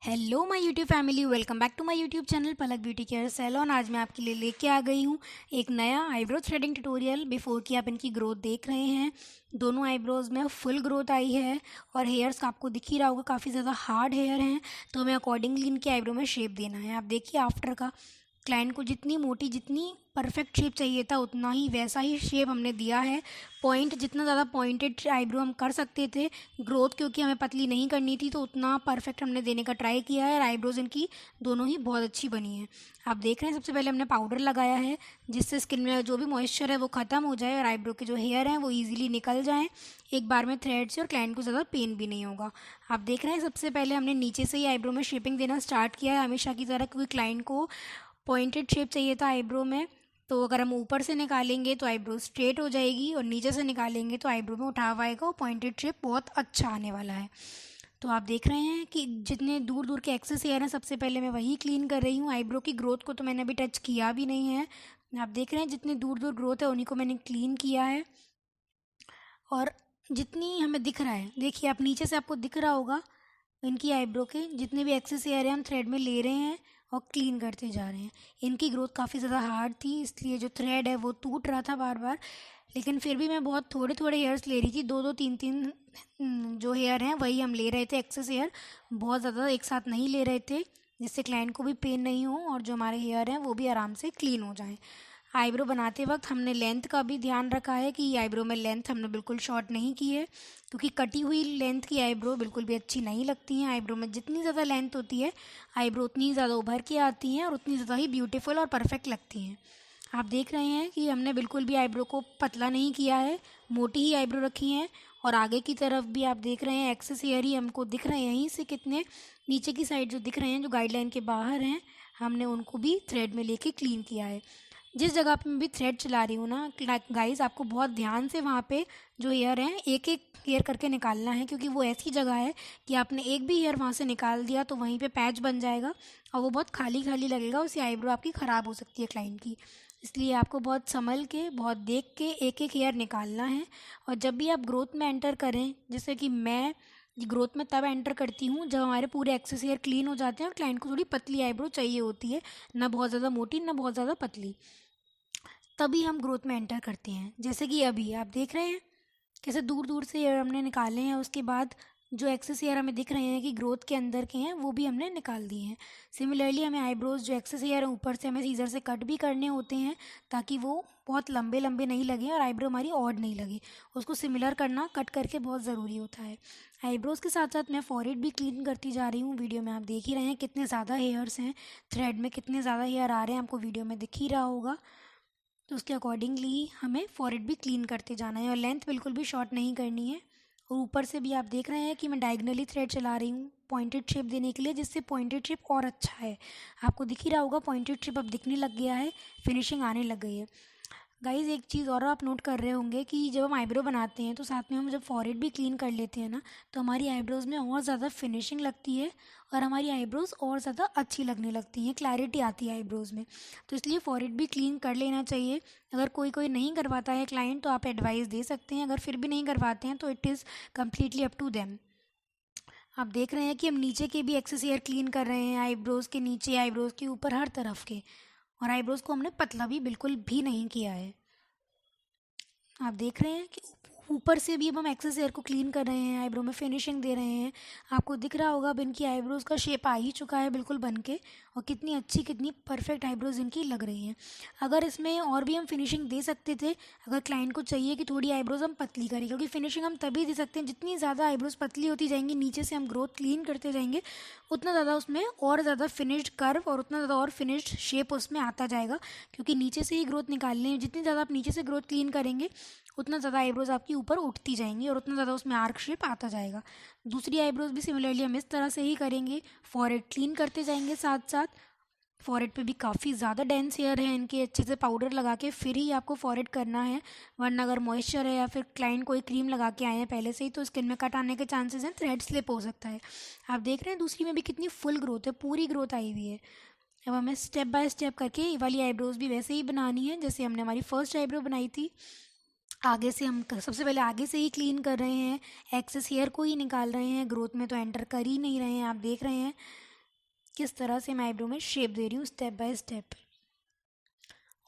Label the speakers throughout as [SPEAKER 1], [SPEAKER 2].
[SPEAKER 1] Hello my YouTube family, welcome back to my YouTube channel Palak beauty care salon. आज मैं आपके लिए लेके आ गई हूँ एक नया आईब्रो थ्रेडिंग ट्यूटोरियल। बिफोर कि आप इनकी ग्रोथ देख रहे हैं, दोनों आईब्रोज में फुल ग्रोथ आई है और हेयर्स आपको दिख ही रहा होगा, काफ़ी ज़्यादा हार्ड हेयर हैं। तो हमें अकॉर्डिंगली इनके आईब्रो में शेप देना है। आप देखिए आफ्टर का क्लाइंट को जितनी मोटी, जितनी परफेक्ट शेप चाहिए था उतना ही वैसा ही शेप हमने दिया है। पॉइंट जितना ज़्यादा पॉइंटेड आईब्रो हम कर सकते थे, ग्रोथ क्योंकि हमें पतली नहीं करनी थी तो उतना परफेक्ट हमने देने का ट्राई किया है और आईब्रोज इनकी दोनों ही बहुत अच्छी बनी है। आप देख रहे हैं सबसे पहले हमने पाउडर लगाया है जिससे स्किन में जो भी मॉइस्चर है वो ख़त्म हो जाए और आईब्रो के जो हेयर हैं वो ईजिली निकल जाएँ एक बार में थ्रेड से, और क्लाइंट को ज़्यादा पेन भी नहीं होगा। आप देख रहे हैं सबसे पहले हमने नीचे से ही आईब्रो में शेपिंग देना स्टार्ट किया है हमेशा की तरह, क्योंकि क्लाइंट को पॉइंटेड शेप चाहिए था आईब्रो में। तो अगर हम ऊपर से निकालेंगे तो आईब्रो स्ट्रेट हो जाएगी और नीचे से निकालेंगे तो आईब्रो में उठाव आएगा और पॉइंटेड शेप बहुत अच्छा आने वाला है। तो आप देख रहे हैं कि जितने दूर दूर के एक्सेस हेयर हैं सबसे पहले मैं वही क्लीन कर रही हूँ। आईब्रो की ग्रोथ को तो मैंने अभी टच किया भी नहीं है। आप देख रहे हैं जितनी दूर दूर ग्रोथ है उन्हीं को मैंने क्लीन किया है। और जितनी हमें दिख रहा है, देखिए आप नीचे से आपको दिख रहा होगा इनकी आईब्रो के जितने भी एक्सेस एयर हैं हम थ्रेड में ले रहे हैं और क्लीन करते जा रहे हैं। इनकी ग्रोथ काफ़ी ज़्यादा हार्ड थी, इसलिए जो थ्रेड है वो टूट रहा था बार बार। लेकिन फिर भी मैं बहुत थोड़े थोड़े हेयर्स ले रही थी, दो दो तीन तीन जो हेयर हैं वही हम ले रहे थे एक्सेस हेयर। बहुत ज़्यादा एक साथ नहीं ले रहे थे जिससे क्लाइंट को भी पेन नहीं हो और जो हमारे हेयर हैं वो भी आराम से क्लीन हो जाएं। आईब्रो बनाते वक्त हमने लेंथ का भी ध्यान रखा है कि आईब्रो में लेंथ हमने बिल्कुल शॉर्ट नहीं की है, क्योंकि कटी हुई लेंथ की आईब्रो बिल्कुल भी अच्छी नहीं लगती हैं। आईब्रो में जितनी ज़्यादा लेंथ होती है आईब्रो उतनी ज़्यादा उभर के आती हैं और उतनी ज़्यादा ही ब्यूटीफुल और परफेक्ट लगती हैं। आप देख रहे हैं कि हमने बिल्कुल भी आईब्रो को पतला नहीं किया है, मोटी ही आईब्रो रखी हैं। और आगे की तरफ भी आप देख रहे हैं एक्सेस हेयर ही हमको दिख रहे हैं, यहीं से कितने नीचे की साइड जो दिख रहे हैं जो गाइडलाइन के बाहर हैं, हमने उनको भी थ्रेड में लेके क्लीन किया है। जिस जगह पे मैं भी थ्रेड चला रही हूँ ना गाइस, आपको बहुत ध्यान से वहाँ पे जो हेयर हैं एक एक हेयर करके निकालना है, क्योंकि वो ऐसी जगह है कि आपने एक भी हेयर वहाँ से निकाल दिया तो वहीं पे पैच बन जाएगा और वो बहुत खाली खाली लगेगा, उससे आईब्रो आपकी ख़राब हो सकती है क्लाइंट की। इसलिए आपको बहुत संभल के, बहुत देख के एक एक हेयर निकालना है। और जब भी आप ग्रोथ में एंटर करें, जैसे कि मैं ग्रोथ में तब एंटर करती हूँ जब हमारे पूरे एक्सेस हेयर क्लीन हो जाते हैं और क्लाइंट को थोड़ी पतली आईब्रो चाहिए होती है, ना बहुत ज़्यादा मोटी ना बहुत ज़्यादा पतली, तभी हम ग्रोथ में एंटर करते हैं। जैसे कि अभी आप देख रहे हैं कैसे दूर दूर से एयर हमने निकाले हैं, उसके बाद जो एक्सेस एयर हमें दिख रहे हैं कि ग्रोथ के अंदर के हैं वो भी हमने निकाल दिए हैं। सिमिलरली हमें आईब्रोज जो एक्सेस एयर हैं ऊपर से हमें सीजर से कट भी करने होते हैं ताकि वो बहुत लंबे लंबे नहीं लगे और आईब्रो हमारी ऑड नहीं लगे। उसको सिमिलर करना कट करके बहुत ज़रूरी होता है। आईब्रोज़ के साथ साथ मैं फॉरहेड भी क्लीन करती जा रही हूँ। वीडियो में आप देख ही रहे हैं कितने ज़्यादा हेयर्स हैं, थ्रेड में कितने ज़्यादा हेयर आ रहे हैं, आपको वीडियो में दिख ही रहा होगा। तो उसके अकॉर्डिंगली हमें फॉरहेड भी क्लीन करते जाना है और लेंथ बिल्कुल भी शॉर्ट नहीं करनी है। और ऊपर से भी आप देख रहे हैं कि मैं डायगनली थ्रेड चला रही हूँ पॉइंटेड शेप देने के लिए, जिससे पॉइंटेड शेप और अच्छा है। आपको दिख ही रहा होगा पॉइंटेड शेप अब दिखने लग गया है, फिनिशिंग आने लग गई है। गाइज़ एक चीज़ और आप नोट कर रहे होंगे कि जब हम आईब्रो बनाते हैं तो साथ में हम जब फॉरहेड भी क्लीन कर लेते हैं ना, तो हमारी आईब्रोज़ में और ज़्यादा फिनिशिंग लगती है और हमारी आईब्रोज़ और ज़्यादा अच्छी लगने लगती हैं, क्लैरिटी आती है आईब्रोज़ में। तो इसलिए फॉरहेड भी क्लीन कर लेना चाहिए। अगर कोई कोई नहीं करवाता है क्लाइंट तो आप एडवाइस दे सकते हैं, अगर फिर भी नहीं करवाते हैं तो it is completely up to them. आप देख रहे हैं कि हम नीचे के भी एक्सेस हेयर क्लीन कर रहे हैं, आईब्रोज़ के नीचे, आईब्रोज़ के ऊपर, हर तरफ के। और आईब्रोज़ को हमने पतला भी बिल्कुल भी नहीं किया है। आप देख रहे हैं कि ऊपर से भी अब हम एक्सेस हेयर को क्लीन कर रहे हैं, आईब्रो में फिनिशिंग दे रहे हैं। आपको दिख रहा होगा अब इनकी आईब्रोज़ का शेप आ ही चुका है बिल्कुल बन के, और कितनी अच्छी कितनी परफेक्ट आईब्रोज़ इनकी लग रही हैं। अगर इसमें और भी हम फिनिशिंग दे सकते थे, अगर क्लाइंट को चाहिए कि थोड़ी आईब्रोज़ हम पतली करें, क्योंकि फिनिशिंग हम तभी दे सकते हैं जितनी ज़्यादा आईब्रोज़ पतली होती जाएंगी, नीचे से हम ग्रोथ क्लीन करते जाएंगे, उतना ज़्यादा उसमें और ज़्यादा फिनिश्ड कर्व और उतना ज़्यादा और फिनिश्ड शेप उसमें आता जाएगा। क्योंकि नीचे से ही ग्रोथ निकालने हैं, जितनी ज़्यादा आप नीचे से ग्रोथ क्लीन करेंगे उतना ज़्यादा आईब्रोज़ आपकी ऊपर उठती जाएंगी और उतना ज़्यादा उसमें आर्क शेप आता जाएगा। दूसरी आईब्रोज़ भी सिमिलरली हम इस तरह से ही करेंगे, फॉरहेड क्लीन करते जाएंगे साथ साथ। फॉरहेड पे भी काफ़ी ज़्यादा डेंस हेयर है इनके, अच्छे से पाउडर लगा के फिर ही आपको फॉरहेड करना है, वरना अगर मॉइस्चर है या फिर क्लाइंट कोई क्रीम लगा के आए हैं पहले से ही तो स्किन में कट आने के चांसेस हैं, थ्रेड स्लिप हो सकता है। आप देख रहे हैं दूसरी में भी कितनी फुल ग्रोथ है, पूरी ग्रोथ आई हुई है। अब हमें स्टेप बाय स्टेप करके ये वाली आईब्रोज़ भी वैसे ही बनानी है जैसे हमने हमारी फर्स्ट आईब्रो बनाई थी। आगे से हम सबसे पहले आगे से ही क्लीन कर रहे हैं, एक्सेस हेयर को ही निकाल रहे हैं, ग्रोथ में तो एंटर कर ही नहीं रहे हैं। आप देख रहे हैं किस तरह से मैं आईब्रो में शेप दे रही हूँ स्टेप बाय स्टेप।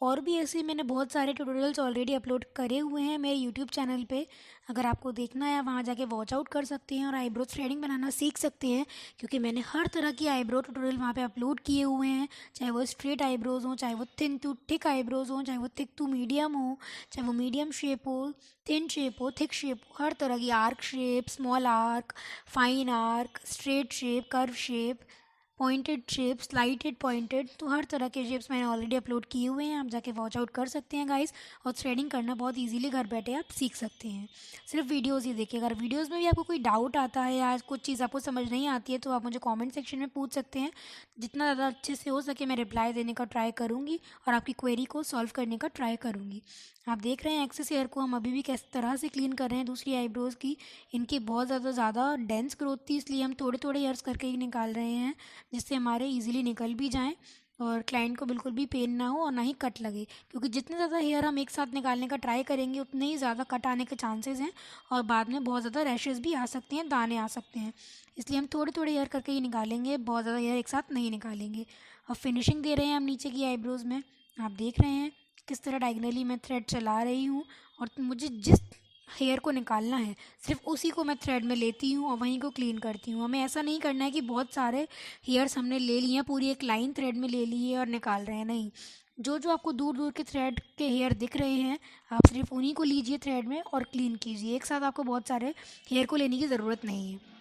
[SPEAKER 1] और भी ऐसे मैंने बहुत सारे ट्यूटोरियल्स ऑलरेडी अपलोड करे हुए हैं मेरे यूट्यूब चैनल पे। अगर आपको देखना है वहाँ जाके वॉच आउट कर सकते हैं और आईब्रो थ्रेडिंग बनाना सीख सकते हैं, क्योंकि मैंने हर तरह की आईब्रो ट्यूटोरियल वहाँ पे अपलोड किए हुए हैं। चाहे वो स्ट्रेट आईब्रोज हों, चाहे वो थिन टू थिक आईब्रोज हों, चाहे वो थिक टू मीडियम हो, चाहे वो मीडियम शेप हो, थिन शेप हो, थिक शेप हो, हर तरह की arc shape, small arc, fine arc, straight shape, curve shape, pointed shapes, lighted pointed, तो हर तरह के शेप्स मैंने ऑलरेडी अपलोड किए हुए हैं। आप जाके वॉच आउट कर सकते हैं गाइस। और थ्रेडिंग करना बहुत इजीली घर बैठे आप सीख सकते हैं, सिर्फ वीडियोस ही देखिए। अगर वीडियोस में भी आपको कोई डाउट आता है या कुछ चीज़ आपको समझ नहीं आती है तो आप मुझे कमेंट सेक्शन में पूछ सकते हैं। जितना ज़्यादा अच्छे से हो सके मैं रिप्लाई देने का ट्राई करूँगी और आपकी क्वेरी को सॉल्व करने का ट्राई करूँगी। आप देख रहे हैं एक्सेस हेयर को हम अभी भी किस तरह से क्लीन कर रहे हैं दूसरी आईब्रोज़ की। इनकी बहुत ज़्यादा डेंस ग्रोथ थी, इसलिए हम थोड़े थोड़े हेयर्स करके ही निकाल रहे हैं, जिससे हमारे इजीली निकल भी जाएं और क्लाइंट को बिल्कुल भी पेन ना हो और ना ही कट लगे। क्योंकि जितने ज़्यादा हेयर हम एक साथ निकालने का ट्राई करेंगे उतने ही ज़्यादा कट आने के चांसेस हैं और बाद में बहुत ज़्यादा रैशेज़ भी आ सकते हैं, दाने आ सकते हैं। इसलिए हम थोड़े थोड़े हेयर करके ही निकालेंगे, बहुत ज़्यादा हेयर एक साथ नहीं निकालेंगे। अब फिनिशिंग दे रहे हैं हम नीचे की आईब्रोज़ में। आप देख रहे हैं किस तरह डायगनली मैं थ्रेड चला रही हूँ और मुझे जिस हेयर को निकालना है सिर्फ उसी को मैं थ्रेड में लेती हूँ और वहीं को क्लीन करती हूँ। हमें ऐसा नहीं करना है कि बहुत सारे हेयर्स हमने ले लिए हैं, पूरी एक लाइन थ्रेड में ले ली है और निकाल रहे हैं, नहीं। जो जो आपको दूर दूर के थ्रेड के हेयर दिख रहे हैं आप सिर्फ उन्हीं को लीजिए थ्रेड में और क्लीन कीजिए। एक साथ आपको बहुत सारे हेयर को लेने की ज़रूरत नहीं है।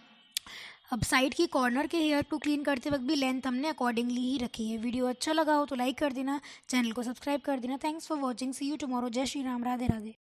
[SPEAKER 1] अब साइड की कॉर्नर के हेयर को क्लीन करते वक्त भी लेंथ हमने अकॉर्डिंगली ही रखी है। वीडियो अच्छा लगा हो तो लाइक कर देना, चैनल को सब्सक्राइब कर देना। Thanks for watching, see you tomorrow. जय श्री राम, राधे राधे।